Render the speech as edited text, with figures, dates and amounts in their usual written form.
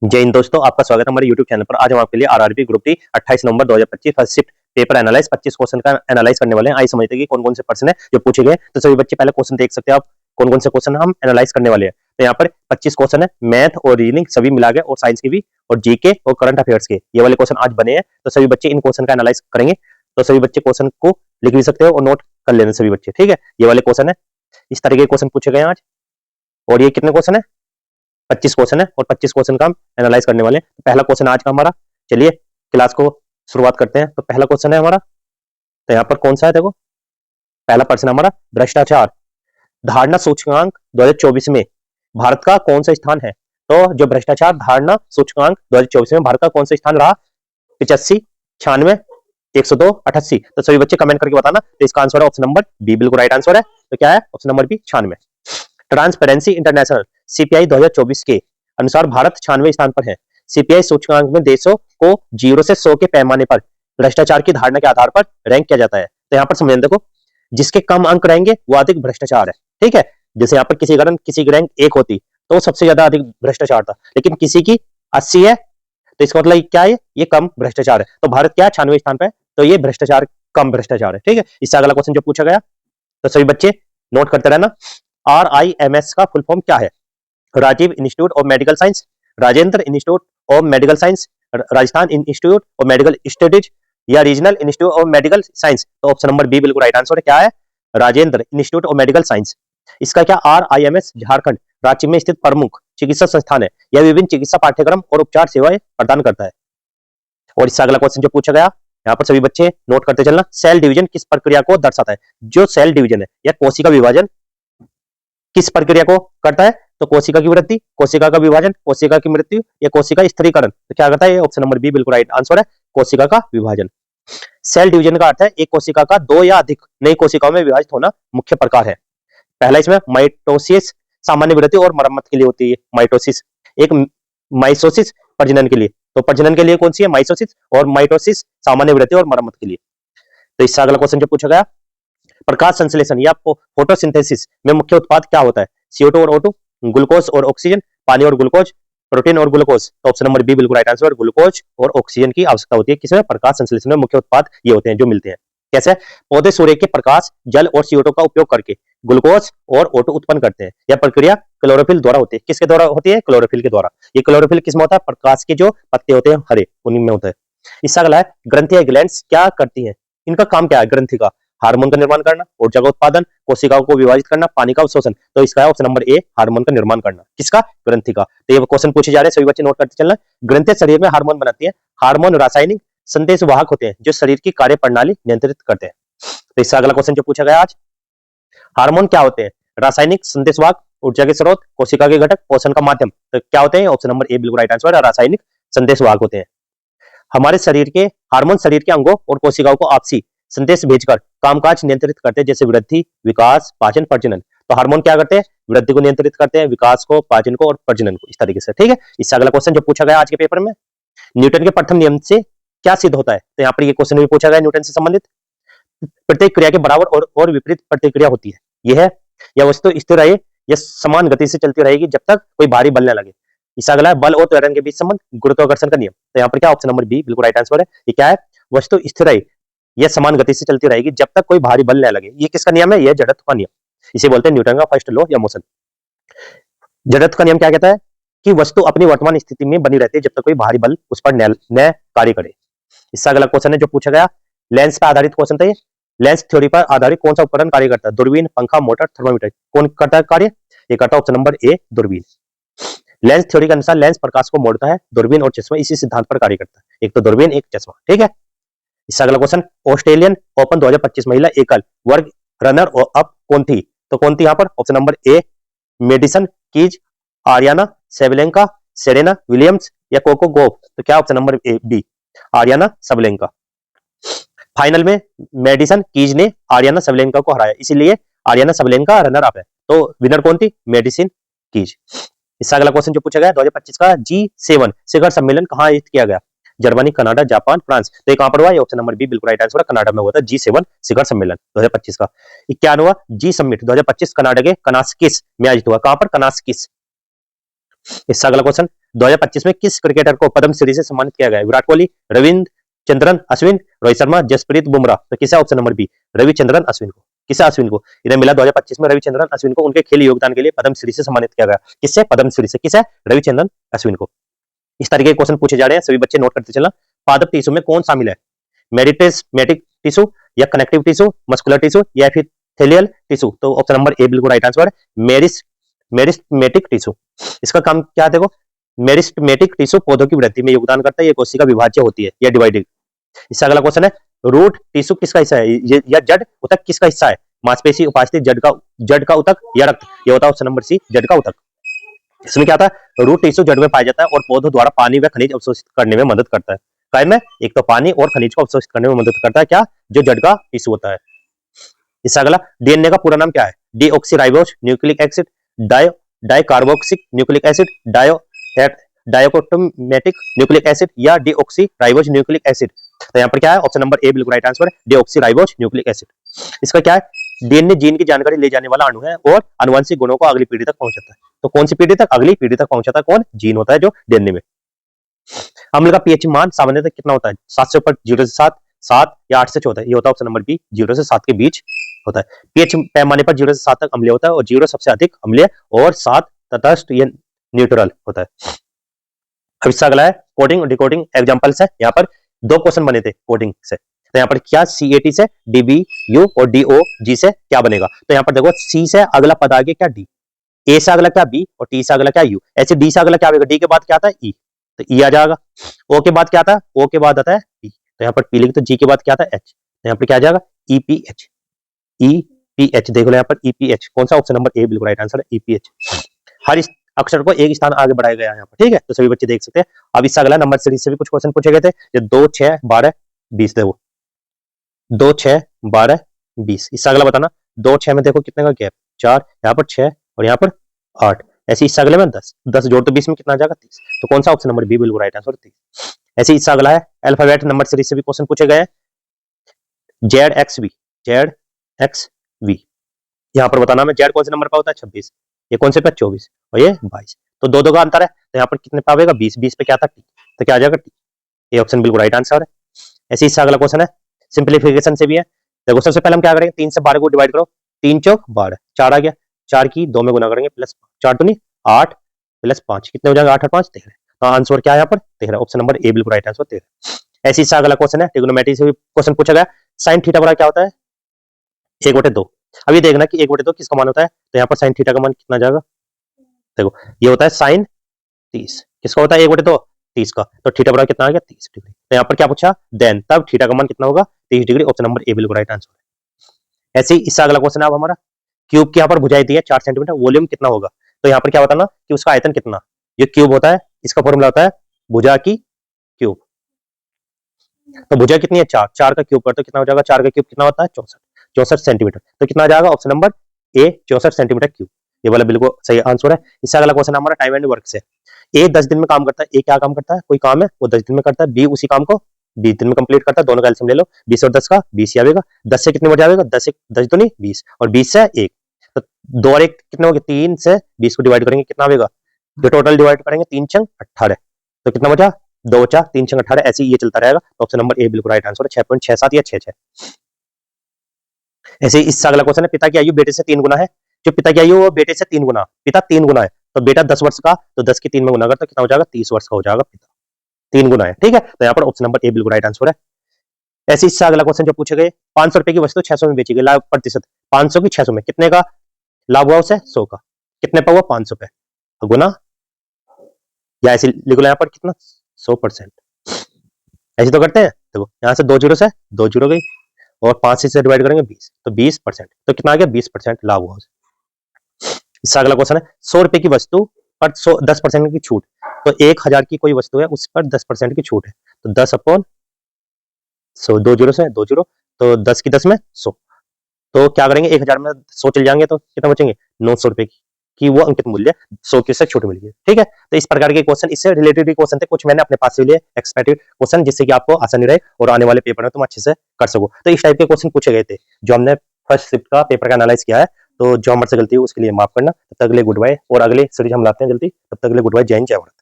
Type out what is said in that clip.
जय हिंद दोस्तों, आपका स्वागत है हमारे YouTube चैनल पर। आज हम आपके लिए आरआरबी ग्रुप डी 28 नवंबर 2025 first shift paper analyse 25 question का एनालाइज करने वाले हैं। आइए समझते हैं कि कौन कौन से प्रश्न है जो पूछे गए। तो सभी बच्चे पहले क्वेश्चन देख सकते हैं आप, कौन कौन से क्वेश्चन हम एनालाइज करने वाले हैं। तो यहाँ पर 25 क्वेश्चन है, मैथ और रीजनिंग सभी मिला के, और साइंस के भी, और जीके और करंट अफेयर्स के, ये वाले क्वेश्चन आज बने हैं। तो सभी बच्चे इन क्वेश्चन का एनालाइज करेंगे। तो सभी बच्चे क्वेश्चन को लिख भी सकते हो और नोट कर लेना सभी बच्चे, ठीक है। ये वाले क्वेश्चन है, इस तरीके के क्वेश्चन पूछे गए हैं आज। और ये कितने क्वेश्चन है? 25 क्वेश्चन है, और 25 क्वेश्चन का हम एनालाइज करने वाले हैं। तो पहला क्वेश्चन आज का हमारा, चलिए क्लास को शुरुआत करते हैं। तो पहला क्वेश्चन है हमारा, तो यहाँ पर कौन सा है देखो, पहला प्रश्न हमारा, भ्रष्टाचार धारणा सूचकांक 2024 में भारत का कौन सा स्थान है? तो जो भ्रष्टाचार धारणा सूचकांक 2024 में भारत का कौन सा स्थान रहा? 85, 96, 102, 88। तो सभी बच्चे कमेंट करके बताना। तो इसका आंसर है ऑप्शन नंबर बी, बिल्कुल राइट आंसर है। तो क्या है? Option number B, 96। Transparency international CPI 2024 के अनुसार भारत 96वें स्थान पर है। सीपीआई सूचकांक में देशों को 0 से 100 के पैमाने पर भ्रष्टाचार की धारणा के आधार पर रैंक किया जाता है। तो यहाँ पर समझें, देखो, जिसके कम अंक रहेंगे वो अधिक भ्रष्टाचार है, ठीक है। जैसे यहाँ पर किसी की रैंक 1 होती तो सबसे ज्यादा अधिक भ्रष्टाचार था, लेकिन किसी की 80 है, तो इसका मतलब क्या है? ये कम भ्रष्टाचार है। तो भारत क्या है? 96वें स्थान पर, तो ये भ्रष्टाचार कम भ्रष्टाचार है, ठीक है। इससे अगला क्वेश्चन जो पूछा गया, तो सभी बच्चे नोट करते रहना। RIMS का फुल फॉर्म क्या है? Rajiv institute of medical science, Rajendra institute of medical science, Rajasthan institute of medical studies, या regional institute of medical science. तो ऑप्शन नंबर बी बिल्कुल राइट आंसर है। क्या है? Rajendra institute of medical science. इसका क्या? RIMS झारखंड राज्य में स्थित प्रमुख चिकित्सा संस्थान है। यह विभिन्न चिकित्सा पाठ्यक्रम और उपचार सेवाएं प्रदान करता है। और इससे अगला क्वेश्चन जो पूछा गया, यहाँ पर सभी बच्चे नोट करते चलना। सेल डिवीजन किस प्रक्रिया को दर्शाता है? जो सेल डिवीजन है या कोशिका विभाजन किस प्रक्रिया को करता है? तो कोशिका की वृद्धि, कोशिका का विभाजन, कोशिका की मृत्यु, या कोशिका स्थिरीकरण। तो क्या करता है? ऑप्शन नंबर बी बिल्कुल राइट आंसर है, कोशिका का विभाजन। सेल डिवीजन का अर्थ है एक कोशिका का 2 या अधिक नई कोशिकाओं में विभाजित होना। मुख्य प्रकार है, पहला इसमें माइटोसिस सामान्य वृद्धि और मरम्मत के लिए होती है माइटोसिस। एक माइसोसिस प्रजनन के लिए। तो प्रजनन के लिए कौन सी है? माइसोसिस। और माइटोसिस सामान्य वृद्धि और मरम्मत के लिए। तो इससे अगला क्वेश्चन जो पूछा गया, प्रकाश संश्लेषण या फोटोसिंथेसिस में मुख्य उत्पाद क्या होता है? CO2 और O2, ग्लूकोज और ऑक्सीजन, पानी और ग्लूकोज, प्रोटीन और ग्लूकोज। तो ऑप्शन नंबर बी बिल्कुल राइट आंसर। ग्लूकोज और ऑक्सीजन की आवश्यकता होती है किसमें? प्रकाश संश्लेषण में। मुख्य उत्पाद ये होते हैं जो मिलते हैं। कैसे? पौधे सूर्य के प्रकाश, जल और CO2 का उपयोग करके ग्लूकोज और O2 उत्पन्न करते हैं। यह प्रक्रिया क्लोरोफिल द्वारा होती है। किसके द्वारा होती है? क्लोरोफिल के द्वारा। ये क्लोरोफिल किसमें होता है? प्रकाश के जो पत्ते होते हैं हरे, उन्हीं में होता है। इससे अगला है, ग्रंथि या ग्लैंड्स क्या करती हैं? इनका काम क्या है ग्रंथि का? हार्मोन का निर्माण करना, ऊर्जा का उत्पादन, कोशिकाओं को विभाजित करना, पानी का अवशोषण। तो इसका है ऑप्शन नंबर ए, हार्मोन का निर्माण करना। किसका? ग्रंथि का। तो ये क्वेश्चन पूछे जा रहे हैं, सभी बच्चे नोट करते चलना। ग्रंथि शरीर में हार्मोन बनाती है। हार्मोन रासायनिक संदेशवाहक होते हैं जो शरीर की कार्य प्रणाली नियंत्रित करते हैं। तो इससे अगला क्वेश्चन जो पूछा गया आज, हार्मोन क्या होते हैं? रासायनिक संदेशवाहक, ऊर्जा के स्रोत, कोशिका के घटक, पोषण का माध्यम। तो क्या होते हैं? ऑप्शन नंबर ए बिल्कुल राइट आंसर है, रासायनिक संदेशवाहक होते हैं। हमारे शरीर के हार्मोन शरीर के अंगों और कोशिकाओं को आपसी संदेश भेजकर कामकाज नियंत्रित करते हैं, जैसे वृद्धि, विकास, पाचन, प्रजनन। तो हार्मोन क्या करते हैं? वृद्धि को नियंत्रित करते हैं, विकास को, पाचन को और प्रजनन को, इस तरीके से, ठीक है। इससे अगला क्वेश्चन जो पूछा गया आज के पेपर में, न्यूटन के प्रथम नियम से क्या सिद्ध होता है? तो यहाँ पर ये क्वेश्चन भी पूछा गया न्यूटन से संबंधित। प्रत्येक क्रिया के बराबर और विपरीत प्रतिक्रिया होती है। यह है, यह वस्तु स्थिर रहे, यह समान गति से चलती रहेगी जब तक कोई भारी बल न लगे। इससे अगला है, बल और त्वरण के बीच संबंध, गुरुत्वाकर्षण का नियम। तो यहाँ पर क्या? ऑप्शन नंबर बी बिल्कुल राइट आंसर है। ये क्या है? वस्तु स्थिर रहे, यह समान गति से चलती रहेगी जब तक कोई भारी बल न लगे। ये किसका नियम है? यह जड़त्व का नियम। इसे बोलते हैं न्यूटन का फर्स्ट लॉ या मोशन। जड़त्व का नियम क्या कहता है? कि वस्तु अपनी वर्तमान स्थिति में बनी रहती है जब तक कोई भारी बल उस पर न कार्य करे। इससे अगला क्वेश्चन है जो पूछा गया, लेंस पर आधारित क्वेश्चन था ये। लेंस थ्योरी पर आधारित कौन सा उपकरण कार्य करता है? दूरबीन, पंखा, मोटर, थर्मामीटर। कौन करता है कार्य? ये करता है ऑप्शन नंबर ए, दूरबीन। लेंस थ्योरी के अनुसार लेंस प्रकाश को मोड़ता है, दूरबीन और चश्मा इसी सिद्धांत पर कार्य करता है। एक तो दूरबीन, एक चश्मा, ठीक है। इससे अगला क्वेश्चन, ऑस्ट्रेलियन ओपन 2025 महिला एकल वर्ग रनर अप कौन थी? तो कौन थी यहाँ पर? Option number A, medicine keys, Aryna सेबलेंका, Serena Williams, या कोको गोफ। तो क्या? Option number A, B, Aryna सेबलेंका। Final में मेडिसन कीज ने आर्याना सेबलेंका को हराया, इसीलिए आर्याना सेबलेंका रनर अप है। तो विनर कौन थी? Medicine keys. इससे अगला क्वेश्चन जो पूछा गया 2025 का G7 शिखर सम्मेलन कहाँ आयोजित किया गया? Germany, Canada, Japan, France. तो ये कहां पर हुआ? ये ऑप्शन नंबर बी बिल्कुल राइट आंसर है, कनाडा में हुआ था G7 शिखर सम्मेलन 2025 का। 91वां जी समिट 2025 कनाडा के कनास्किस में आयोजित हुआ। कहां पर? कनास्किस। इससे अगला क्वेश्चन, 2025 में किस क्रिकेटर को पद्मश्री से सम्मानित किया गया? विराट कोहली, रविंद्र चंद्रन अश्विन, रोहित शर्मा, जसप्रीत बुमराह। तो किसे option number B, Ravichandran Ashwin को। किसे अश्विन को? इन्हें मिला 2025 में रविचंद्रन अश्विन को उनके खेल योगदान के लिए पद्मश्री से सम्मानित किया गया। किससे? पद्मश्री से। किसे? रविचंद्रन अश्विन को। इस तरीके के क्वेश्चन पूछे जा रहे हैं, सभी बच्चे नोट करते चलना। पादप टिश्यू में कौन शामिल है? मेरिस्टेमेटिक टिश्यू या कनेक्टिव टिश्यू, मस्कुलर टिश्यू या फिर थेलियल टिश्यू? तो ऑप्शन नंबर ए बिल्कुल राइट आंसर है, मेरिस्टेमेटिक टिश्यू। इसका काम क्या है? देखो, मेरिस्टेमेटिक टिश्यू पौधों की वृद्धि में योगदान करता है, ये कोशिका विभाज्य होती है या डिवाइडेड। इससे अगला क्वेश्चन है, रूट टिश्यू किसका हिस्सा है? या जड़ उतक किसका हिस्सा है? मांसपेशी, उपास्थि, जड़ का उतक या रक्त? ये होता है ऑप्शन नंबर सी, जड़ का उतक। इसमें क्या आता है? रूट टिश्यू जड़ में पाया जाता है और पौधों द्वारा पानी व खनिज अवशोषित करने में मदद करता है। काय में? एक तो पानी और खनिज को अवशोषित करने में मदद करता है, क्या? जो जड़ का टिश्यू होता है। इससे अगला, डीएनए का पूरा नाम क्या है? Deoxyribose nucleic acid, डाइकार्बोक्सिक nucleic acid, डाइकोटोमेटिक nucleic acid या डीऑक्सीराइबोज न्यूक्लिक एसिड? तो यहाँ पर क्या है? ऑप्शन नंबर ए बिल्कुल right answer, deoxyribose nucleic acid. इसका क्या है? डीएनए जीन की जानकारी ले जाने वाला अणु है और आनुवंशिक गुणों को अगली पीढ़ी तक पहुंचाता है। तो कौन सी पीढ़ी तक? अगली पीढ़ी तक पहुंचाता है कौन? जीन होता है जो डीएनए में। अम्ल का पीएच मान सामान्यतः कितना होता है? 7 से ऊपर 0 से 7, 7 या 8 से 14। ये होता है ऑप्शन नंबर बी, 0 से 7 के बीच होता है। पीएच पैमाने पर 0 से 7 तक अम्लीय होता है और 0 सबसे अधिक अम्लीय और 7 तटस्थ या न्यूट्रल होता है। अब इससे अगला है कोडिंग और डिकोडिंग एग्जांपल्स है। यहाँ पर 2 क्वेश्चन बने थे कोडिंग से। तो यहाँ पर क्या CAT से DBU और DOG से क्या बनेगा? तो यहाँ पर देखो, C से अगला पद आ गया क्या? D, A से अगला क्या? B और T से अगला क्या? U। ऐसे D से अगला क्या आएगा? D के बाद क्या आता है? E, तो E आ जाएगा। O के बाद क्या आता है? O के बाद आता है P, तो यहाँ पर P लिख, तो G के बाद क्या आता है? H, तो यहाँ पर क्या आ जाएगा? EPH। EPH देख लो यहाँ पर EPH। कौन सा? ऑप्शन नंबर ए बिल्कुल राइट आंसर है, EPH। हर अक्षर को एक स्थान आगे बढ़ाया गया है यहाँ पर, ठीक है? तो सभी बच्चे देख सकते हैं। अब इससे अगला नंबर सीरीज से भी कुछ क्वेश्चन पूछे गए थे, जो 2, 6, 12, 20 देखो, 2, 6, 12, 20। इससे अगला बताना, 2, 6 में देखो कितने का गैप? 4, यहाँ पर 6 और यहाँ पर 8। ऐसे इससे अगले में 10 जोड़ तो 20 में कितना आ जाएगा? 30। तो कौन सा? ऑप्शन नंबर बी बिल्कुल राइट आंसर, 30। ऐसे इससे अगला है अल्फाबेट नंबर सीरीज से भी क्वेश्चन पूछे गए हैं, ZXV। यहाँ पर बताना, में जेड कौन से नंबर पर होता है? 26। ये कौन से पे? 24 और ये 22। तो 2 का अंतर है, तो यहाँ पर कितने पे आएगा? 20। 20 पे क्या था? टी, तो क्या आ जाएगा? टी। ये ऑप्शन बिल्कुल राइट आंसर है। ऐसे इससे अगला क्वेश्चन है, सिंप्लीफिकेशन से भी है। देखो, सबसे पहले हम क्या करेंगे? 3 से 12 को डिवाइड करो, 3 चौक 12, 4 आ गया। 4 की 2 में गुना करेंगे प्लस 4 तो नहीं 8 प्लस 5 कितने हो जाएगा? 8 और 5 13। तो आंसर क्या है यहाँ पर? 13। ऑप्शन नंबर ए बिल्कुल राइट आंसर, 13। ऐसे इससे अगला क्वेश्चन है, ट्रिग्नोमेट्री से भी क्वेश्चन पूछा गया। साइन थीटा बराबर क्या होता है? 1/2। अब ये देखना कि 1/2 किसका मान होता है? तो यहाँ पर साइन थीटा का मान कितना जाएगा? देखो, ये होता है साइन 30। किसका होता है? 1/2 30 का। तो थीटा बराबर कितना आ गया? 30 डिग्री। तो यहाँ पर क्या पूछा? देन तब थीटा का मान कितना होगा? 30 डिग्री। ऑप्शन नंबर ए बिल्कुल राइट आंसर है। ऐसे ही इससे अगला क्वेश्चन है अब हमारा, क्यूब की यहाँ पर भुजाई दी है 4 सेंटीमीटर, वॉल्यूम कितना होगा? तो यहाँ पर क्या बताना कि उसका आयतन कितना? ये क्यूब होता है, इसका फॉर्मूला होता है भुजा की क्यूब। तो भुजा कितनी है? 4। 4 का क्यूब करते कितना हो जाएगा? 4 का क्यूब कितना होता है? 64 सेंटीमीटर। तो कितना आ जाएगा? Option number A, 64 centimetre cube. ये वाला बिल्कुल सही आंसर है। इससे अगला क्वेश्चन हमारा टाइम एंड वर्क से। ए 10 दिन में काम करता है। ए क्या काम करता है? कोई काम है वो 10 दिन में करता है। बी उसी काम को 20 दिन में कंप्लीट करता है। दोनों का एलसीएम ले लो, 20 और 10 का 20 ही आएगा। 10 से कितने बढ़ जाएगा? 10 तो नहीं 20, और 20 से 1, तो 2 और 1 कितने हो गए? 3 से 20 को डिवाइड करेंगे कितना आएगा? जो टोटल डिवाइड करेंगे 3 छंग 18, तो कितना बचा? 2 बचा, 3 छंग 18। ऐसे ही ये चलता रहेगा। ऑप्शन नंबर ए बिल्कुल राइट आंसर है, 6.67 या 66। ऐसे ही इससे अगला क्वेश्चन है, पिता की आयु बेटे से 3 गुना है। जो पिता की आयु वो बेटे से 3 गुना, पिता 3 गुना है, तो बेटा 10 वर्ष का, तो 10 की 3 में गुना कर तो कितना हो जाएगा? 30 वर्ष का हो जाएगा पिता। 3 गुना है, ठीक है? तो यहाँ पर ऑप्शन नंबर ए बिल्कुल राइट आंसर है। ऐसे इससे अगला क्वेश्चन जो पूछे गए, 500 रुपए की वस्तु 600 में बेची गई, लाभ प्रतिशत 500 की 600 में, कितने का लाभ हुआ उसे? 100 का। कितने पर हुआ? 500 पे, तो गुना, या ऐसे लिख लो यहाँ पर कितना? 100%। ऐसे तो करते हैं। देखो यहाँ से 2 जीरो से 2 जीरो गई, और 5 से डिवाइड करेंगे 20, तो 20%, तो कितना आ गया? 20% लाभ हुआ उसे। इससे अगला क्वेश्चन है, 100 रुपए की वस्तु पर 10% की छूट। तो 1000 की कोई वस्तु है, उस पर 10% की छूट है, तो 10/100, 2 जीरो से 2 जीरो, तो 10 की 10 में 100, तो क्या करेंगे? 1000 में 100 चल जाएंगे तो कितना बचेंगे? 900 रुपए की वो अंकित मूल्य 100 की से छूट मिल गई, ठीक है? तो इस प्रकार के क्वेश्चन, इससे रिलेटेड क्वेश्चन थे कुछ, मैंने अपने पास से लिए एक्सपेक्टेड क्वेश्चन, जिससे कि आपको आसानी रहे और आने वाले पेपर में तुम अच्छे से कर सको। तो इस टाइप के क्वेश्चन पूछे गए थे जो हमने फर्स्ट शिफ्ट का पेपर का एनालाइज किया है। तो जो हमारे से गलती हुई उसके लिए माफ करना। तब तक के लिए गुड बाय, और अगले सीरीज हम लाते हैं जल्दी। तब तक के लिए गुड बाय, जय हिंद, जय भारत।